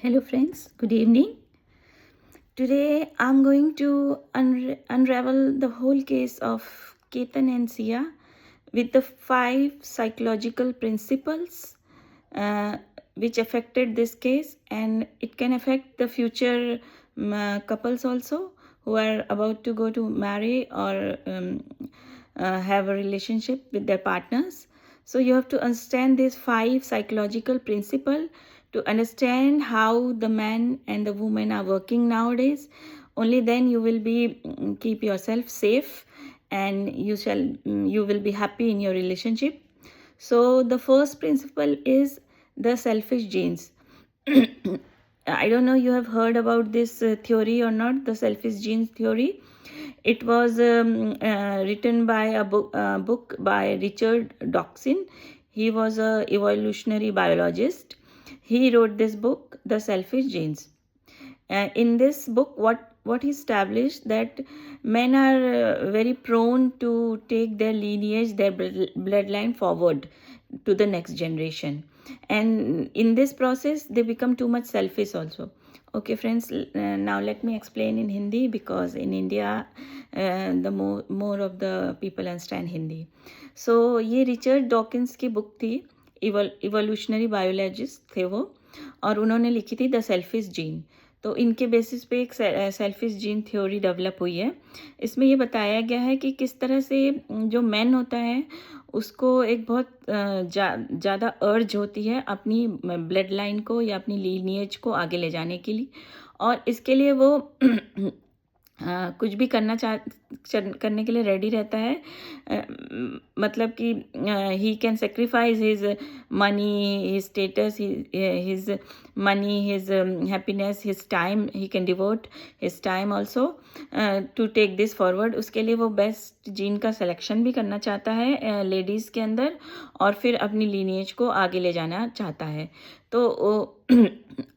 Hello friends, good evening. Today I'm going to unravel the whole case of Ketan and Sia with the 5 psychological principles uh, which affected this case, and it can affect the future couples also who are about to go to marry or have a relationship with their partners. So you have to understand these 5 psychological principles to understand how the man and the woman are working nowadays. Only then you will be keep yourself safe, and you will be happy in your relationship. So the first principle is the selfish genes. I don't know you have heard about this theory or not, the selfish genes theory. It was written by a book by Richard Dawkins. He was a evolutionary biologist. He wrote this book, The Selfish Genes. In this book, what he established that men are very prone to take their lineage, their bloodline forward to the next generation, and in this process they become too much selfish also. Okay friends, now let me explain in Hindi, because in India the more of the people understand Hindi. So ये Richard Dawkins की book थी, evolutionary biologist थे वो, और उन्होंने लिखी थी the selfish gene. तो इनके बेसिस पे एक सेल्फिश जीन थ्योरी डेवलप हुई है. इसमें ये बताया गया है कि किस तरह से जो मैन होता है उसको एक बहुत ज़्यादा अर्ज होती है अपनी ब्लड लाइन को या अपनी लीनिएज को आगे ले जाने के लिए, और इसके लिए वो कुछ भी करने के लिए रेडी रहता है. मतलब कि he can sacrifice his money, his status, his money, his happiness, his time. He can devote his time also to take this forward. उसके लिए वो बेस्ट जीन का सिलेक्शन भी करना चाहता है लेडीज़ के अंदर, और फिर अपनी लीनिएज को आगे ले जाना चाहता है. तो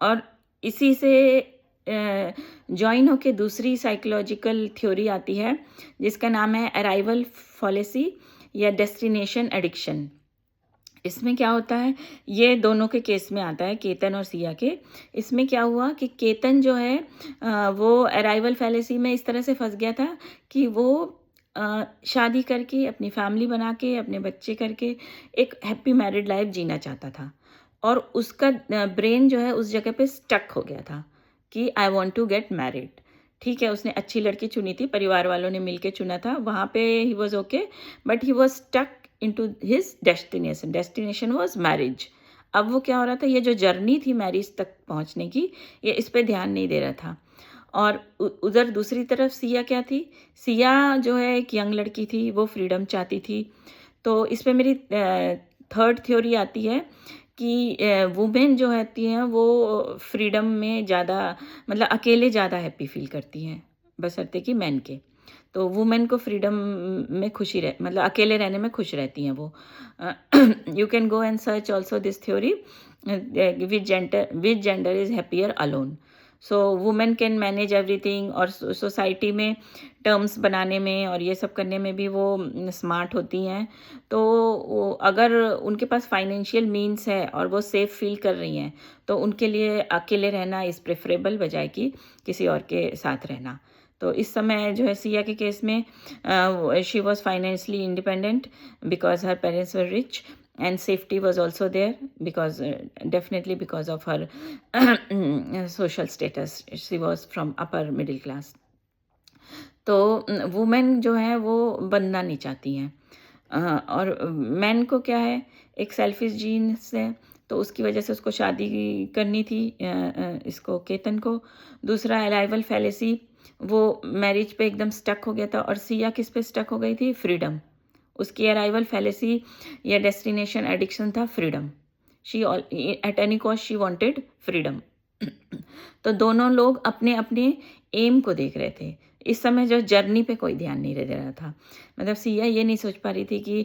और इसी से ज्वाइन होके दूसरी साइकोलॉजिकल थ्योरी आती है जिसका नाम है अराइवल फॉलेसी या डेस्टिनेशन एडिक्शन. इसमें क्या होता है, ये दोनों के केस में आता है, केतन और सिया के. इसमें क्या हुआ कि केतन जो है वो अराइवल फैलेसी में इस तरह से फंस गया था कि वो शादी करके अपनी फैमिली बना के अपने बच्चे करके एक हैप्पी मैरिड लाइफ जीना चाहता था, और उसका ब्रेन जो है उस जगह पे स्टक हो गया था कि I want to get married. ठीक है, उसने अच्छी लड़की चुनी थी, परिवार वालों ने मिलके चुना था, वहाँ पे he was okay, but he was stuck into his destination was marriage. अब वो क्या हो रहा था, ये जो जर्नी थी मैरिज तक पहुँचने की, ये इस पे ध्यान नहीं दे रहा था. और उधर दूसरी तरफ सिया क्या थी, सिया जो है एक यंग लड़की थी, वो फ्रीडम चाहती थी. तो इस पे मेरी थर्ड थ्योरी आती है कि वुमेन जो होती हैं वो फ्रीडम में ज़्यादा, मतलब अकेले ज़्यादा हैप्पी फील करती हैं बशर्ते कि मैन के. तो वुमेन को फ्रीडम में खुशी मतलब अकेले रहने में खुश रहती हैं वो. You can go and search also this theory, which gender is happier alone. So women can manage everything, और सोसाइटी में टर्म्स बनाने में और ये सब करने में भी वो स्मार्ट होती हैं. तो अगर उनके पास फाइनेंशियल मीन्स है और वो सेफ फील कर रही हैं, तो उनके लिए अकेले रहना इज़ प्रेफरेबल बजाय कि किसी और के साथ रहना. तो इस समय जो है सिया के केस में she was financially independent because her parents were rich, and safety was also there because definitely because of her social status. She was from upper middle class. तो वुमेन जो है वो बनना नहीं चाहती हैं. और मैन को क्या है, एक सेल्फिश जीन्स है, तो उसकी वजह से उसको शादी करनी थी इसको केतन को. दूसरा अराइवल फैलेसी, वो मैरिज पे एकदम स्टक हो गया था. और सिया किस पे स्टक हो गई थी, फ्रीडम. उसकी अराइवल फैलेसी या डेस्टिनेशन एडिक्शन था freedom. She at any cost she wanted freedom. तो दोनों लोग अपने अपने एम को देख रहे थे. इस समय जो जर्नी पे कोई ध्यान नहीं दे रहा था। मतलब सिया ये नहीं सोच पा रही थी कि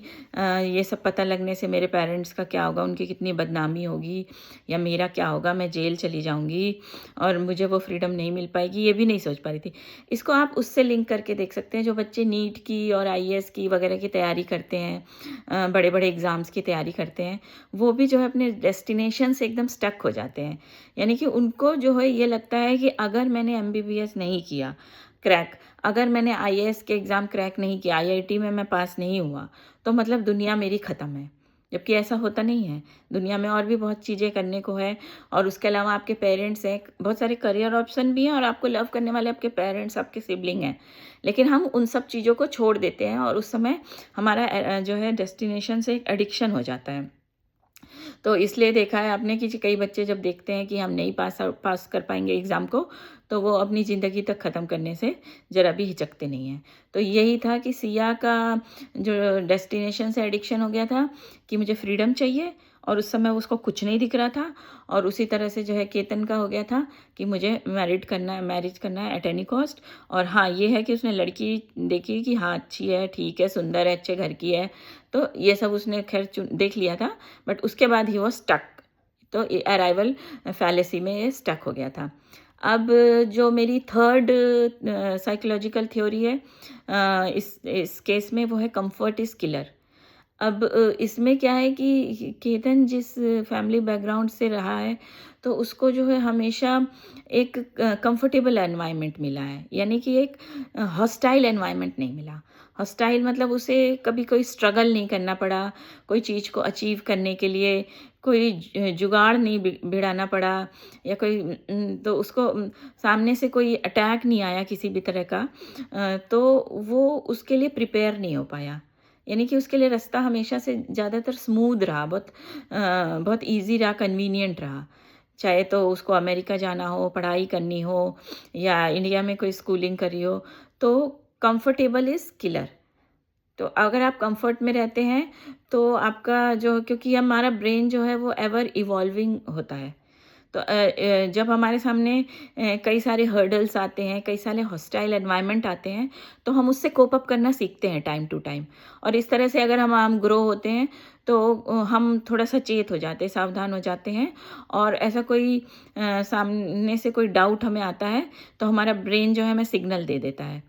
ये सब पता लगने से मेरे पेरेंट्स का क्या होगा, उनकी कितनी बदनामी होगी, या मेरा क्या होगा, मैं जेल चली जाऊंगी और मुझे वो फ्रीडम नहीं मिल पाएगी, ये भी नहीं सोच पा रही थी। इसको आप उससे लिंक करके देख सकते हैं जो बच्चे नीट की और आईएएस की वगैरह की तैयारी करते हैं, बड़े बड़े एग्ज़ाम्स की तैयारी करते हैं, वो भी जो है अपने डेस्टिनेशन से एकदम स्टक हो जाते हैं। यानी कि उनको जो है ये लगता है कि अगर मैंने एमबीबीएस नहीं किया क्रैक, अगर मैंने आईएएस के एग्ज़ाम क्रैक नहीं किया, आईआईटी में मैं पास नहीं हुआ, तो मतलब दुनिया मेरी ख़त्म है। जबकि ऐसा होता नहीं है। दुनिया में और भी बहुत चीज़ें करने को है, और उसके अलावा आपके पेरेंट्स हैं, बहुत सारे करियर ऑप्शन भी हैं, और आपको लव करने वाले आपके पेरेंट्स, आपके सिबलिंग हैं। लेकिन हम उन सब चीज़ों को छोड़ देते हैं और उस समय हमारा जो है डेस्टिनेशन से एक एडिक्शन हो जाता है। तो इसलिए देखा है आपने कि कई बच्चे जब देखते हैं कि हम नहीं पास कर पाएंगे एग्ज़ाम को, तो वो अपनी ज़िंदगी तक ख़त्म करने से ज़रा भी हिचकते नहीं हैं। तो यही था कि सिया का जो डेस्टिनेशन से एडिक्शन हो गया था कि मुझे फ्रीडम चाहिए, और उस समय उसको कुछ नहीं दिख रहा था। और उसी तरह से जो है केतन का हो गया था कि मुझे मैरिज करना है एट एनी कॉस्ट। और हाँ, ये है कि उसने लड़की देखी कि हाँ अच्छी है, ठीक है, सुंदर है, अच्छे घर की है, तो ये सब उसने खैर देख लिया था। बट उसके बाद ही वो स्टक, तो अराइवल फैलेसी में ये स्टक हो गया था। अब जो मेरी थर्ड साइकोलॉजिकल थ्योरी है इस केस में, वो है कंफर्ट इज़ किलर। अब इसमें क्या है कि केतन जिस फैमिली बैकग्राउंड से रहा है, तो उसको जो है हमेशा एक कंफर्टेबल एनवायरनमेंट मिला है, यानी कि एक हॉस्टाइल एनवायरनमेंट नहीं मिला। हॉस्टाइल मतलब उसे कभी कोई स्ट्रगल नहीं करना पड़ा, कोई चीज़ को अचीव करने के लिए कोई जुगाड़ नहीं भिड़ाना पड़ा, या कोई तो उसको सामने से कोई अटैक नहीं आया किसी भी तरह का, तो वो उसके लिए प्रिपेयर नहीं हो पाया। यानी कि उसके लिए रास्ता हमेशा से ज़्यादातर स्मूथ रहा, बहुत ईज़ी रहा, कन्वीनियंट रहा। चाहे तो उसको अमेरिका जाना हो, पढ़ाई करनी हो, या इंडिया में कोई स्कूलिंग करी हो, तो कंफर्टेबल इज़ किलर। तो अगर आप कंफर्ट में रहते हैं, तो आपका जो, क्योंकि हमारा ब्रेन जो है वो एवर इवॉल्विंग होता है। तो जब हमारे सामने कई सारे हर्डल्स आते हैं, कई सारे हॉस्टाइल एनवायरनमेंट आते हैं, तो हम उससे कोप अप करना सीखते हैं टाइम टू टाइम। और इस तरह से अगर हम ग्रो होते हैं, तो हम थोड़ा सचेत हो जाते हैं, सावधान हो जाते हैं। और ऐसा कोई सामने से कोई डाउट हमें आता है, तो हमारा ब्रेन जो है हमें सिग्नल दे देता है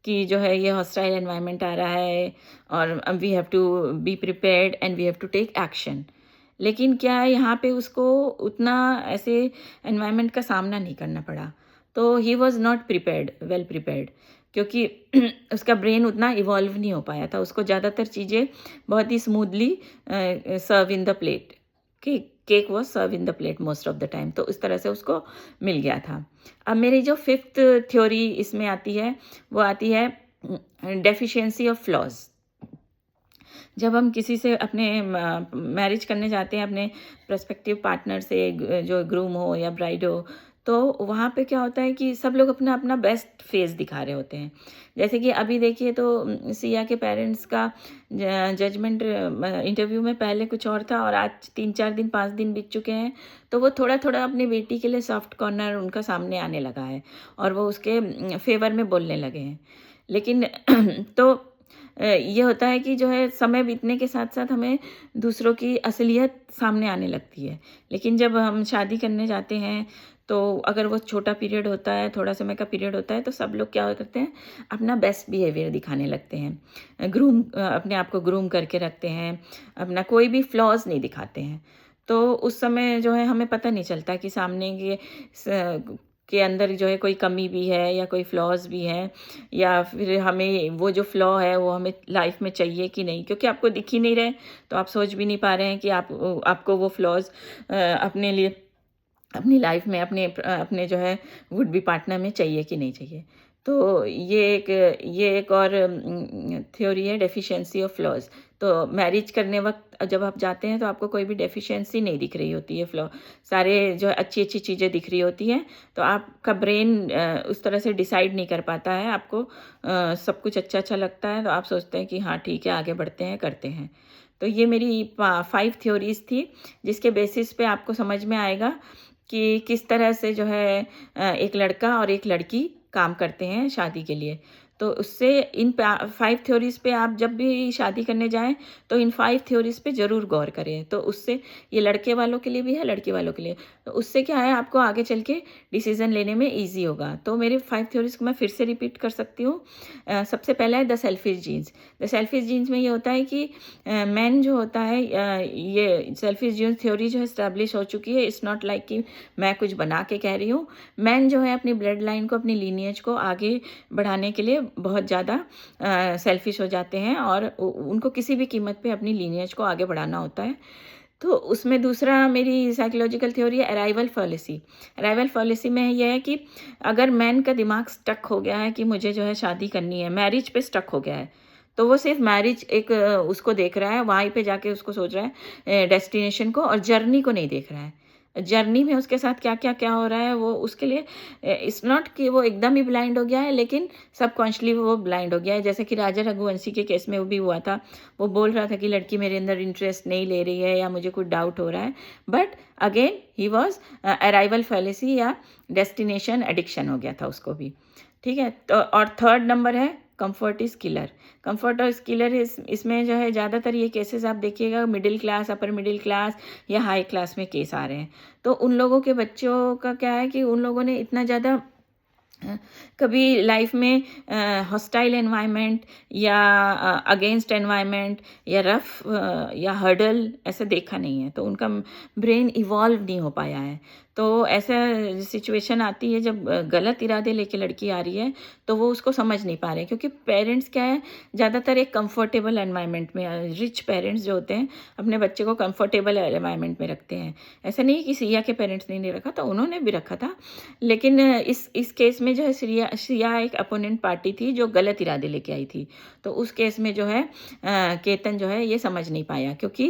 कि जो है ये हॉस्टाइल एनवायरनमेंट आ रहा है, और we have to be prepared and we have to take action. लेकिन क्या है, यहाँ पे उसको उतना ऐसे एनवायरनमेंट का सामना नहीं करना पड़ा, तो he was not prepared, well prepared, क्योंकि उसका ब्रेन उतना इवॉल्व नहीं हो पाया था। उसको ज़्यादातर चीज़ें बहुत ही smoothly serve in the plate, cake was serve in the plate most of the time, तो उस तरह से उसको मिल गया था। अब मेरी जो फिफ्थ थ्योरी इसमें आती है, वो आती है डेफिशिएंसी ऑफ फ्लॉज। जब हम किसी से अपने मैरिज करने जाते हैं, अपने प्रोस्पेक्टिव पार्टनर से, जो ग्रूम हो या ब्राइड हो, तो वहाँ पे क्या होता है कि सब लोग अपना अपना बेस्ट फेस दिखा रहे होते हैं। जैसे कि अभी देखिए, तो सिया के पेरेंट्स का जजमेंट इंटरव्यू में पहले कुछ और था, और आज 3-4 दिन 5 दिन बीत चुके हैं, तो वो थोड़ा थोड़ा अपनी बेटी के लिए सॉफ्ट कॉर्नर उनका सामने आने लगा है, और वो उसके फेवर में बोलने लगे हैं। लेकिन तो ये होता है कि जो है समय बीतने के साथ साथ हमें दूसरों की असलियत सामने आने लगती है। लेकिन जब हम शादी करने जाते हैं, तो अगर वो छोटा पीरियड होता है, थोड़ा समय का पीरियड होता है, तो सब लोग क्या करते हैं, अपना बेस्ट बिहेवियर दिखाने लगते हैं, अपने आप को ग्रूम करके रखते हैं, अपना कोई भी फ्लॉज नहीं दिखाते हैं। तो उस समय जो है हमें पता नहीं चलता कि सामने के अंदर जो है कोई कमी भी है, या कोई फ्लॉज भी हैं, या फिर हमें वो जो फ्लॉ है वो हमें लाइफ में चाहिए कि नहीं, क्योंकि आपको दिख ही नहीं रहे, तो आप सोच भी नहीं पा रहे हैं कि आपको वो फ्लॉज अपने लिए, अपनी लाइफ में, अपने जो है वुड बी पार्टनर में चाहिए कि नहीं चाहिए। तो ये एक और थ्योरी है, डेफिशिएंसी ऑफ फ्लॉज। तो मैरिज करने वक्त जब आप जाते हैं, तो आपको कोई भी डेफिशिएंसी नहीं दिख रही होती है, फ्लॉ सारे जो अच्छी अच्छी चीज़ें दिख रही होती हैं। तो आपका ब्रेन उस तरह से डिसाइड नहीं कर पाता है, आपको सब कुछ अच्छा अच्छा लगता है, तो आप सोचते हैं कि हाँ ठीक है, आगे बढ़ते हैं, करते हैं। तो ये मेरी 5 थ्योरीज थी, जिसके बेसिस पे आपको समझ में आएगा कि किस तरह से जो है एक लड़का और एक लड़की काम करते हैं शादी के लिए। तो उससे इन 5 थ्योरीज़ पे आप जब भी शादी करने जाएँ तो इन 5 थ्योरीज़ पे ज़रूर गौर करें। तो उससे ये लड़के वालों के लिए भी है, लड़की वालों के लिए। तो उससे क्या है, आपको आगे चल के डिसीज़न लेने में ईज़ी होगा। तो मेरे 5 थ्योरीज़ को मैं फिर से रिपीट कर सकती हूँ। सबसे पहला है the selfish genes. The selfish genes में ये होता है कि मैन जो होता है, ये सेल्फिश जीन्स थ्योरी जो है एस्टैब्लिश हो चुकी है। इट्स नॉट लाइक कि मैं कुछ बना के कह रही हूँ। मैन जो है अपनी ब्लड लाइन को, अपनी लीनिएज को आगे बढ़ाने के लिए बहुत ज़्यादा सेल्फिश हो जाते हैं और उनको किसी भी कीमत पे अपनी लीनिएज को आगे बढ़ाना होता है। तो उसमें दूसरा मेरी साइकोलॉजिकल थ्योरी है अराइवल फॉलिसी। अराइवल फॉलिसी में यह है कि अगर मैन का दिमाग स्टक हो गया है कि मुझे जो है शादी करनी है, मैरिज पे स्टक हो गया है, तो वो सिर्फ मैरिज एक उसको देख रहा है, वहीं पे जाके उसको सोच रहा है डेस्टिनेशन को, और जर्नी को नहीं देख रहा है। जर्नी में उसके साथ क्या क्या क्या हो रहा है वो उसके लिए इट्स नॉट कि वो एकदम ही ब्लाइंड हो गया है, लेकिन सबकॉन्शियसली वो ब्लाइंड हो गया है। जैसे कि राजा रघुवंशी के केस में वो भी हुआ था। वो बोल रहा था कि लड़की मेरे अंदर इंटरेस्ट नहीं ले रही है या मुझे कुछ डाउट हो रहा है, but again he was arrival fallacy या डेस्टिनेशन एडिक्शन हो गया था उसको भी। ठीक है। तो और थर्ड नंबर है कंफर्ट इज़ किलर। कंफर्ट और किलर इसमें जो है ज़्यादातर ये केसेस आप देखिएगा middle class, upper middle class या हाई क्लास में केस आ रहे हैं। तो उन लोगों के बच्चों का क्या है कि उन लोगों ने इतना ज़्यादा कभी लाइफ में हॉस्टाइल एनवायरनमेंट या अगेंस्ट एनवायरनमेंट या रफ या हर्डल ऐसा देखा नहीं है, तो उनका ब्रेन इवॉल्व नहीं हो पाया है। तो ऐसा सिचुएशन आती है जब गलत इरादे लेके लड़की आ रही है, तो वो उसको समझ नहीं पा रहे, क्योंकि पेरेंट्स क्या है, ज़्यादातर एक कंफर्टेबल एनवायरनमेंट में, रिच पेरेंट्स जो होते हैं अपने बच्चे को कंफर्टेबल एनवायरनमेंट में रखते हैं। ऐसा नहीं है कि सिया के पेरेंट्स ने नहीं रखा था, उन्होंने भी रखा था, लेकिन इस केस में जो है सिया एक अपोनेंट पार्टी थी जो गलत इरादे लेके आई थी। तो उस केस में जो है केतन जो है ये समझ नहीं पाया, क्योंकि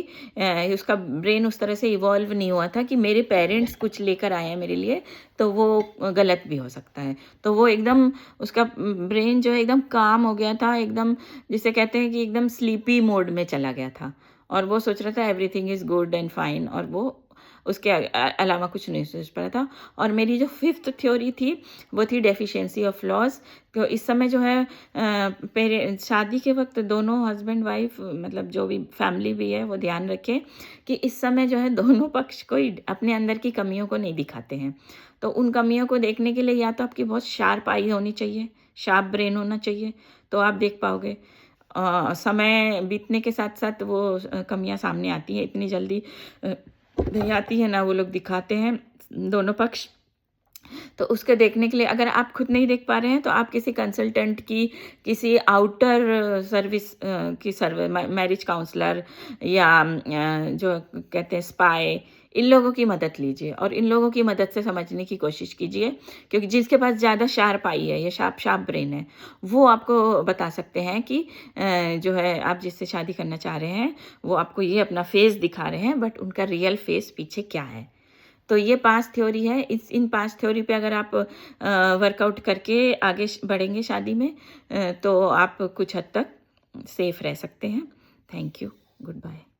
उसका ब्रेन उस तरह से इवॉल्व नहीं हुआ था कि मेरे पेरेंट्स कुछ लेकर आए हैं मेरे लिए, तो वो गलत भी हो सकता है। तो वो एकदम उसका ब्रेन जो है एकदम काम हो गया था, एकदम जिसे कहते हैं कि एकदम स्लीपी मोड में चला गया था, और वो सोच रहा था everything is good and fine, और वो उसके अलावा कुछ नहीं सोच पा रहा था। और मेरी जो फिफ्थ थ्योरी थी वो थी डेफिशिएंसी ऑफ लॉज। तो इस समय जो है शादी के वक्त दोनों हस्बैंड वाइफ, मतलब जो भी फैमिली भी है, वो ध्यान रखें कि इस समय जो है दोनों पक्ष कोई अपने अंदर की कमियों को नहीं दिखाते हैं। तो उन कमियों को देखने के लिए या तो आपकी बहुत शार्प आई होनी चाहिए, शार्प ब्रेन होना चाहिए, तो आप देख पाओगे। समय बीतने के साथ साथ वो कमियां सामने आती हैं, इतनी जल्दी नहीं आती है ना, वो लोग दिखाते हैं दोनों पक्ष। तो उसके देखने के लिए अगर आप खुद नहीं देख पा रहे हैं तो आप किसी कंसल्टेंट की, किसी आउटर सर्विस की मैरिज काउंसलर या जो कहते हैं स्पाई, इन लोगों की मदद लीजिए और इन लोगों की मदद से समझने की कोशिश कीजिए, क्योंकि जिसके पास ज़्यादा शार्प आई है या शार्प ब्रेन है, वो आपको बता सकते हैं कि जो है आप जिससे शादी करना चाह रहे हैं वो आपको ये अपना फेस दिखा रहे हैं, बट उनका रियल फेस पीछे क्या है। तो ये 5 थ्योरी है। इन 5 थ्योरी पे अगर आप वर्कआउट करके आगे बढ़ेंगे शादी में, तो आप कुछ हद तक सेफ रह सकते हैं। Thank you. Good bye.